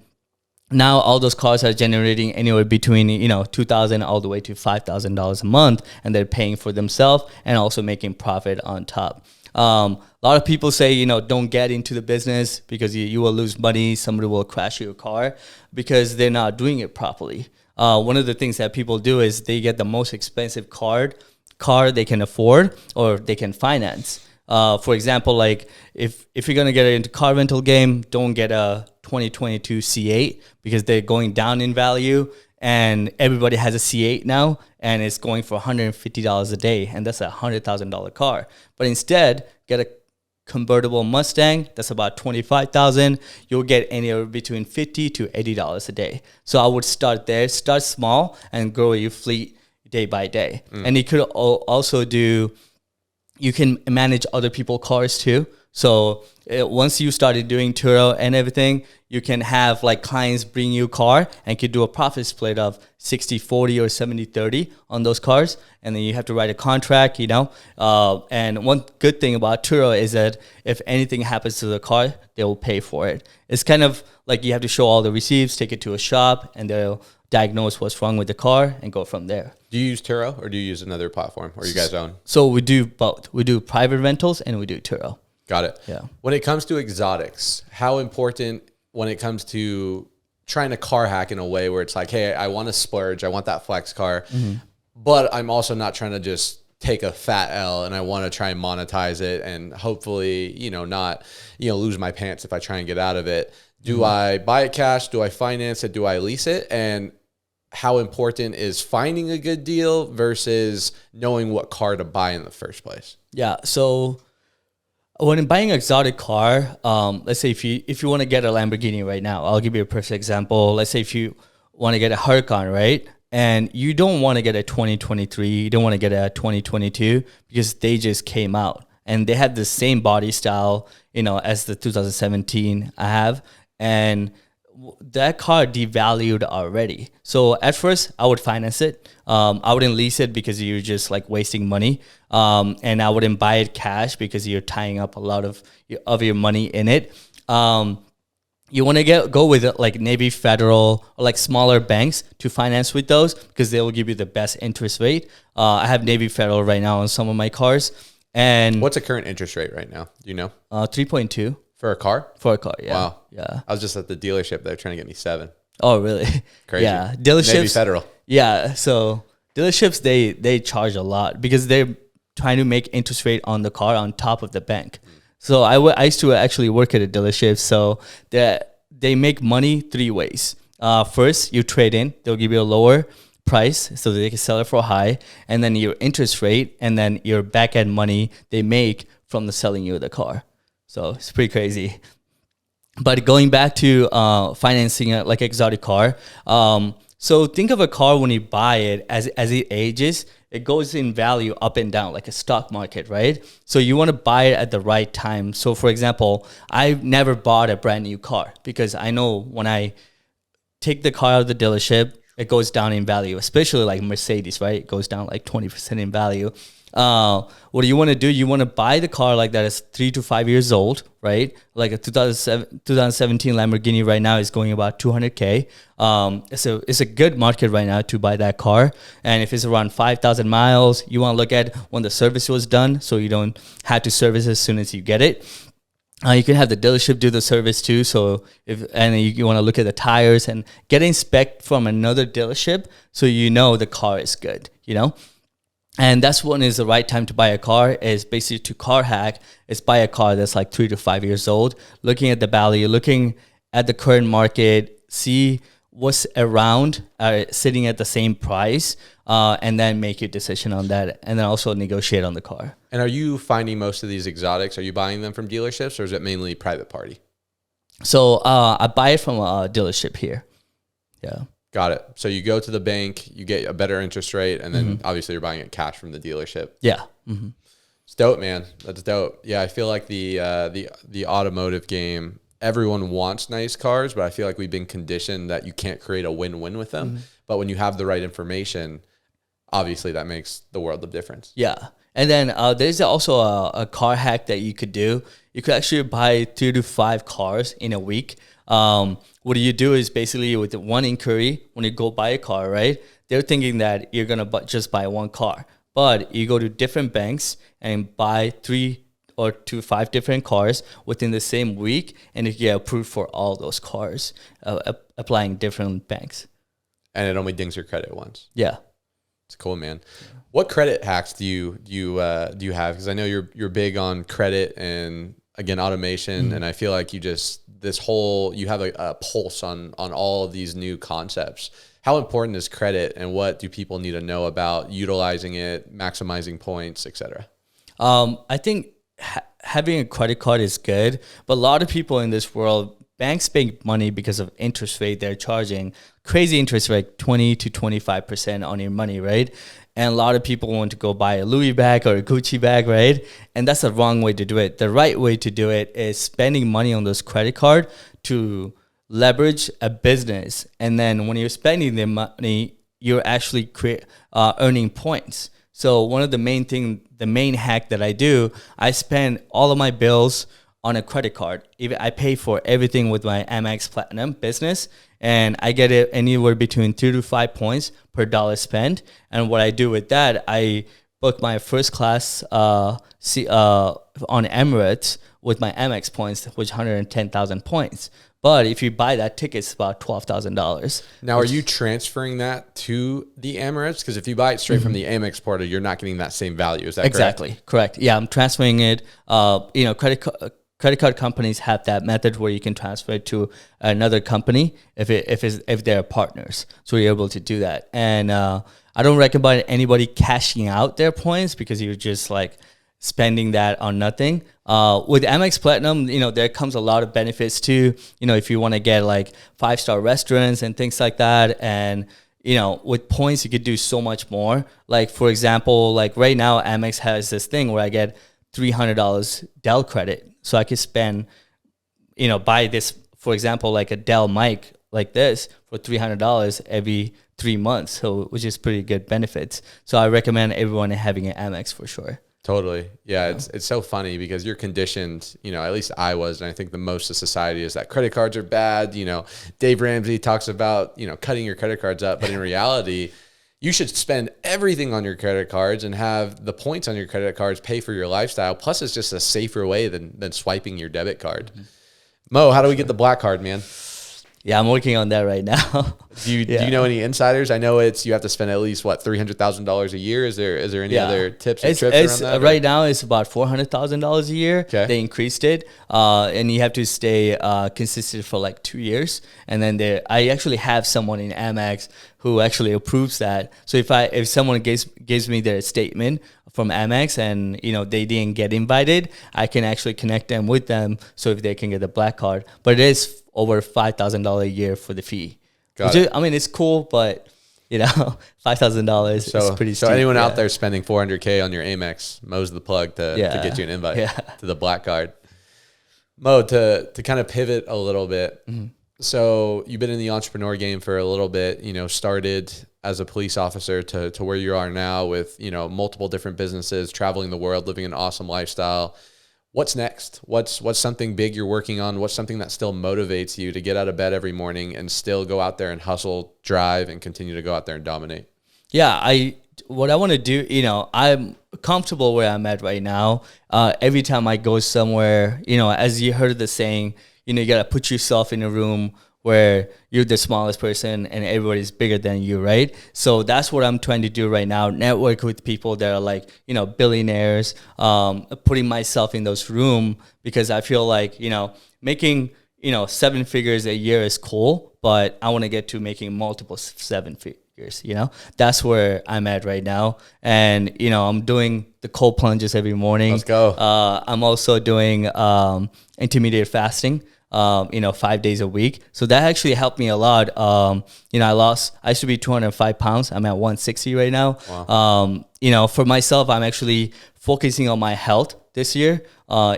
now all those cars are generating anywhere between, you know, $2,000 all the way to $5,000 a month, and they're paying for themselves and also making profit on top. A lot of people say, you know, don't get into the business because you will lose money. Somebody will crash your car because they're not doing it properly. One of the things that people do is they get the most expensive car they can afford or they can finance. For example, like if you're going to get into car rental game, don't get a 2022 C8 because they're going down in value, and everybody has a C8 now and it's going for $150 a day, and that's a $100,000 car. But instead, get a convertible Mustang that's about $25,000. You'll get anywhere between $50 to $80 a day. So I would start there, start small, and grow your fleet day by day. And you could also you can manage other people's cars too. So once you started doing Turo and everything, you can have like clients bring you a car and could do a profit split of 60-40 or 70-30 on those cars. And then you have to write a contract, you know. And one good thing about Turo is that if anything happens to the car, they will pay for it. It's kind of like you have to show all the receipts, take it to a shop, and they'll diagnose what's wrong with the car and go from there. Do you use Turo or do you use another platform or you guys own? So we do both. We do private rentals and we do Turo. Got it. Yeah. When it comes to exotics, how important when it comes to trying to car hack in a way where it's like, hey, I want to splurge, I want that flex car, but I'm also not trying to just take a fat L and I want to try and monetize it and hopefully, you know, not, you know, lose my pants if I try and get out of it. Do I buy it cash? Do I finance it? Do I lease it? And how important is finding a good deal versus knowing what car to buy in the first place? Yeah. So when buying an exotic car, let's say if you want to get a Lamborghini right now, I'll give you a perfect example. Let's say if you want to get a Huracan, right? And you don't want to get a 2023, you don't want to get a 2022 because they just came out and they had the same body style, you know, as the 2017 I have. And that car devalued already. So at first I would finance it. I wouldn't lease it because you're just like wasting money. And I wouldn't buy it cash because you're tying up a lot of your money in it. You want to go with like Navy Federal or like smaller banks to finance with those because they will give you the best interest rate. I have Navy Federal right now on some of my cars. And what's the current interest rate right now? Do you know? 3.2. For a car? For a car, yeah. Wow. Yeah. I was just at the dealership. They're trying to get me 7. Oh, really? Crazy. Yeah. Dealerships. Navy Federal. Yeah. So dealerships, they charge a lot because they're trying to make interest rate on the car on top of the bank. So I used to actually work at a dealership. So they make money 3 ways. First, you trade in. They'll give you a lower price so that they can sell it for high, and then your interest rate, and then your back end money they make from the selling you the car. So it's pretty crazy. But going back to financing a, like exotic car, so think of a car when you buy it as it ages, it goes in value up and down like a stock market, right? So you want to buy it at the right time. So for example, I've never bought a brand new car because I know when I take the car out of the dealership, it goes down in value, especially like Mercedes, right? It goes down like 20% in value. What do you want to do? You want to buy the car like that is 3 to 5 years old, right? Like a 2017 Lamborghini right now is going about 200K. It's a good market right now to buy that car. And if it's around 5,000 miles, you want to look at when the service was done so you don't have to service as soon as you get it. You can have the dealership do the service too. So you want to look at the tires and get inspect from another dealership so you know the car is good, you know? And that's when is the right time to buy a car is basically to car hack is buy a car that's like 3 to 5 years old, looking at the value, looking at the current market, see what's around sitting at the same price, and then make your decision on that, and then also negotiate on the car. And are you finding most of these exotics, are you buying them from dealerships or is it mainly private party? So I buy it from a dealership here. Yeah. Got it. So you go to the bank, you get a better interest rate, and then obviously you're buying it cash from the dealership. Yeah. It's dope, man. That's dope. Yeah, I feel like the automotive game, everyone wants nice cars, but I feel like we've been conditioned that you can't create a win-win with them. But when you have the right information, obviously that makes the world of difference. Yeah. And then there's also a car hack that you could do. You could actually buy 3 to 5 cars in a week. What you do is basically with one inquiry, when you go buy a car, right? They're thinking that you're going to just buy one car. But you go to different banks and buy 3 or 5 different cars within the same week, and you get approved for all those cars, applying different banks. And it only dings your credit once. Yeah. It's cool, man. What credit hacks do you have? Because I know you're big on credit and again automation, and I feel like you have a pulse on all of these new concepts. How important is credit, and what do people need to know about utilizing it, maximizing points, etc.? I think having a credit card is good, but a lot of people in this world, banks make money because of interest rate. They're charging crazy interest rate, 20 to 25% on your money, right? And a lot of people want to go buy a Louis bag or a Gucci bag, right? And that's the wrong way to do it. The right way to do it is spending money on those credit card to leverage a business. And then when you're spending the money, you're actually earning points. So one of the main hack that I do, I spend all of my bills on a credit card. I pay for everything with my Amex Platinum business, and I get it anywhere between 3 to 5 points per dollar spent. And what I do with that, I book my first class on Emirates with my Amex points, which 110,000 points. But if you buy that ticket, it's about $12,000. Now, are you transferring that to the Emirates? Because if you buy it straight from the Amex portal, you're not getting that same value. Is that exactly correct? Yeah, I'm transferring it. Credit card companies have that method where you can transfer it to another company if they're partners. So you're able to do that. And I don't recommend anybody cashing out their points because you're just like spending that on nothing. With Amex Platinum, there comes a lot of benefits too. If you want to get like 5-star restaurants and things like that, and with points you could do so much more. Like for example, like right now Amex has this thing where I get $300 Dell credit, so I could spend, buy this, for example, like a Dell mic like this for $300 every 3 months, so which is pretty good benefits. So I recommend everyone having an Amex for sure. Totally. Yeah. It's so funny because you're conditioned, at least I was, and I think the most of society is that credit cards are bad. Dave Ramsey talks about, cutting your credit cards up, but in reality, you should spend everything on your credit cards and have the points on your credit cards pay for your lifestyle. Plus it's just a safer way than swiping your debit card. Mo, how do we get the black card, man? Yeah, I'm working on that right now. Do you know any insiders? I know you have to spend at least what $300,000 a year. Is there any other tips and trips around that? Right now it's about $400,000 a year. Okay. They increased it, and you have to stay consistent for like 2 years. And then I actually have someone in Amex who actually approves that. So if someone gives me their statement from Amex and they didn't get invited, I can actually connect them with them so if they can get the black card. But it is over $5,000 a year for the fee. I mean, it's cool, but $5,000 is pretty steep. So anyone out there spending $400K on your Amex, Mo's the plug to get you an invite to the black card. Mo, to kind of pivot a little bit. Mm-hmm. So you've been in the entrepreneur game for a little bit, started as a police officer to where you are now with, multiple different businesses, traveling the world, living an awesome lifestyle. What's next? What's something big you're working on? What's something that still motivates you to get out of bed every morning and still go out there and hustle, drive, and continue to go out there and dominate? Yeah, what I want to do, I'm comfortable where I'm at right now. Every time I go somewhere, as you heard the saying, you got to put yourself in a room where you're the smallest person and everybody's bigger than you, right? So that's what I'm trying to do right now, network with people that are like, billionaires, putting myself in those room because I feel like, making, 7 figures a year is cool, but I want to get to making multiple 7 figures, That's where I'm at right now. And, I'm doing the cold plunges every morning. Let's go. I'm also doing intermediate fasting. 5 days a week. So that actually helped me a lot. I used to be 205 pounds. I'm at 160 right now. Wow. For myself, I'm actually focusing on my health this year,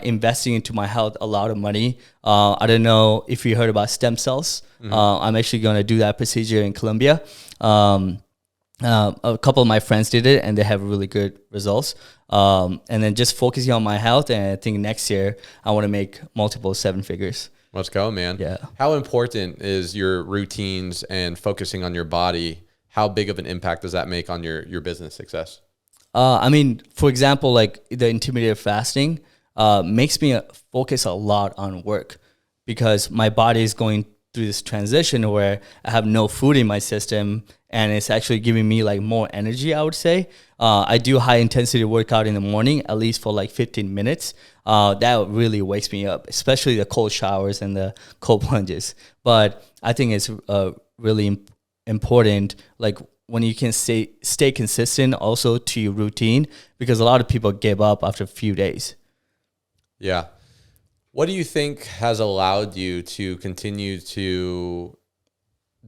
investing into my health a lot of money. I don't know if you heard about stem cells. Mm-hmm. I'm actually going to do that procedure in Colombia. A couple of my friends did it and they have really good results. And then just focusing on my health. And I think next year I want to make multiple 7 figures. Let's go, man. Yeah. How important is your routines and focusing on your body? How big of an impact does that make on your business success? I mean, for example, like the intermediate fasting makes me focus a lot on work because my body is going through this transition where I have no food in my system and it's actually giving me like more energy, I would say. I do high intensity workout in the morning, at least for like 15 minutes. That really wakes me up, especially the cold showers and the cold plunges. But I think it's really important, like when you can stay consistent also to your routine, because a lot of people give up after a few days. Yeah. What do you think has allowed you to continue to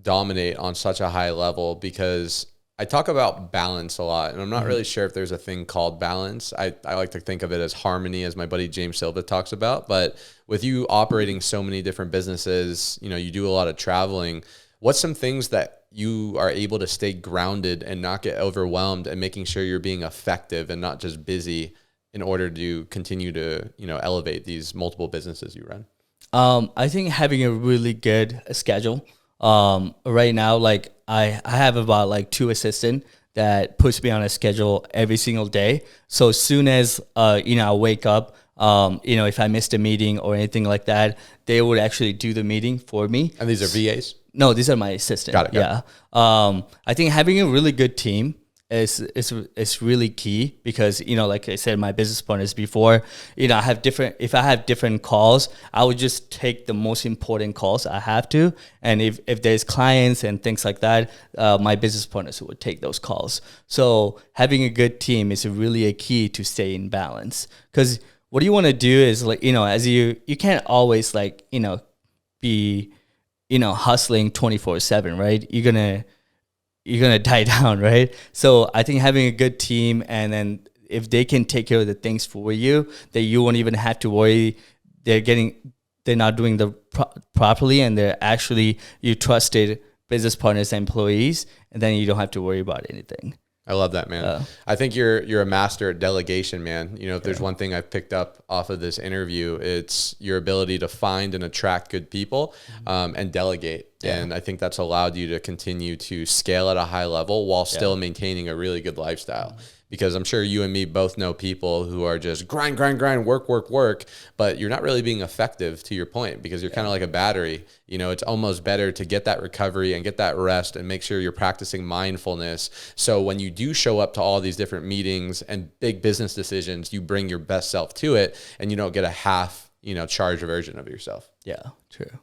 dominate on such a high level? Because I talk about balance a lot, and I'm not really sure if there's a thing called balance. I like to think of it as harmony, as my buddy James Silva talks about. But with you operating so many different businesses, you do a lot of traveling. What's some things that you are able to stay grounded and not get overwhelmed and making sure you're being effective and not just busy in order to continue to, elevate these multiple businesses you run? I think having a really good schedule. Right now, like I have about like 2 assistants that puts me on a schedule every single day. So as soon as, I wake up, if I missed a meeting or anything like that, they would actually do the meeting for me. And these are VAs? No, these are my assistants. Got it. Yeah. I think having a really good team is really key because, like I said, my business partners before, if I have different calls, I would just take the most important calls I have to. And if there's clients and things like that, my business partners would take those calls. So having a good team is really a key to stay in balance. Because what you want to do is like, as you can't always like, be, hustling 24/7, right? You're going to die down, right? So I think having a good team, and then if they can take care of the things for you, that you won't even have to worry they're not doing the properly, and they're actually you trusted business partners and employees, and then you don't have to worry about anything. I love that, man. I think you're a master at delegation, man. If there's one thing I've picked up off of this interview, it's your ability to find and attract good people and delegate. Yeah. And I think that's allowed you to continue to scale at a high level while still maintaining a really good lifestyle. because I'm sure you and me both know people who are just grind, work, but you're not really being effective, to your point, because you're kind of like a battery. You know, it's almost better to get that recovery and get that rest and make sure you're practicing mindfulness. So when you do show up to all these different meetings and big business decisions, you bring your best self to it and you don't get a half, charged version of yourself. Yeah, true.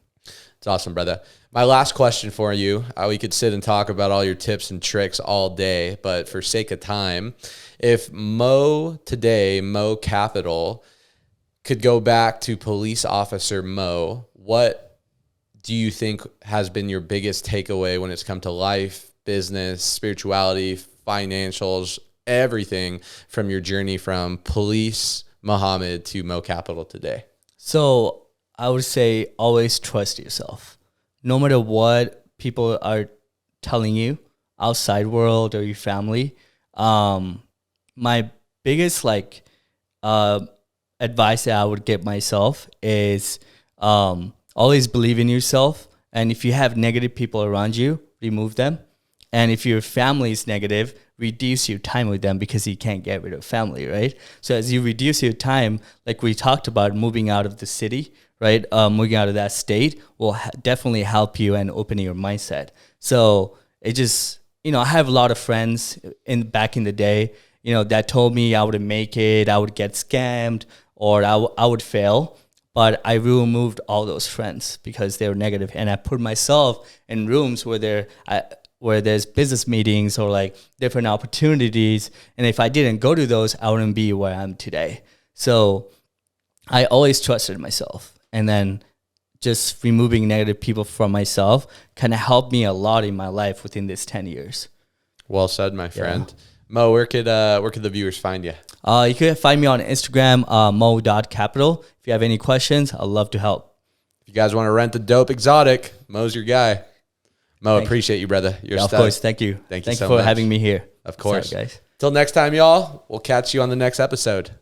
It's awesome, brother. My last question for you, we could sit and talk about all your tips and tricks all day, but for sake of time, if Mo Capital could go back to police officer Mo, what do you think has been your biggest takeaway when it's come to life, business, spirituality, financials, everything from your journey from police Mohammed to Mo Capital today? So I would say always trust yourself. No matter what people are telling you, outside world or your family. My biggest advice that I would give myself is always believe in yourself. And if you have negative people around you, remove them. And if your family is negative, reduce your time with them, because you can't get rid of family, right? So as you reduce your time, like we talked about, moving out of the city, right? Moving out of that state will definitely help you and open your mindset. So it just, I have a lot of friends back in the day, that told me I wouldn't make it, I would get scammed, or I would fail. But I removed all those friends because they were negative, and I put myself in rooms where there's business meetings or like different opportunities. And if I didn't go to those, I wouldn't be where I am today. So I always trusted myself. And then just removing negative people from myself kind of helped me a lot in my life within this 10 years. Well said, my friend. Yeah. Mo, where could the viewers find you? You can find me on Instagram, mo.capital. If you have any questions, I'd love to help. If you guys want to rent the dope exotic, Mo's your guy. Mo, appreciate you, brother. You're a stud. Of course. Thank you. Thank you so for much. having me here. Of course. Sorry, guys. Till next time, y'all. We'll catch you on the next episode.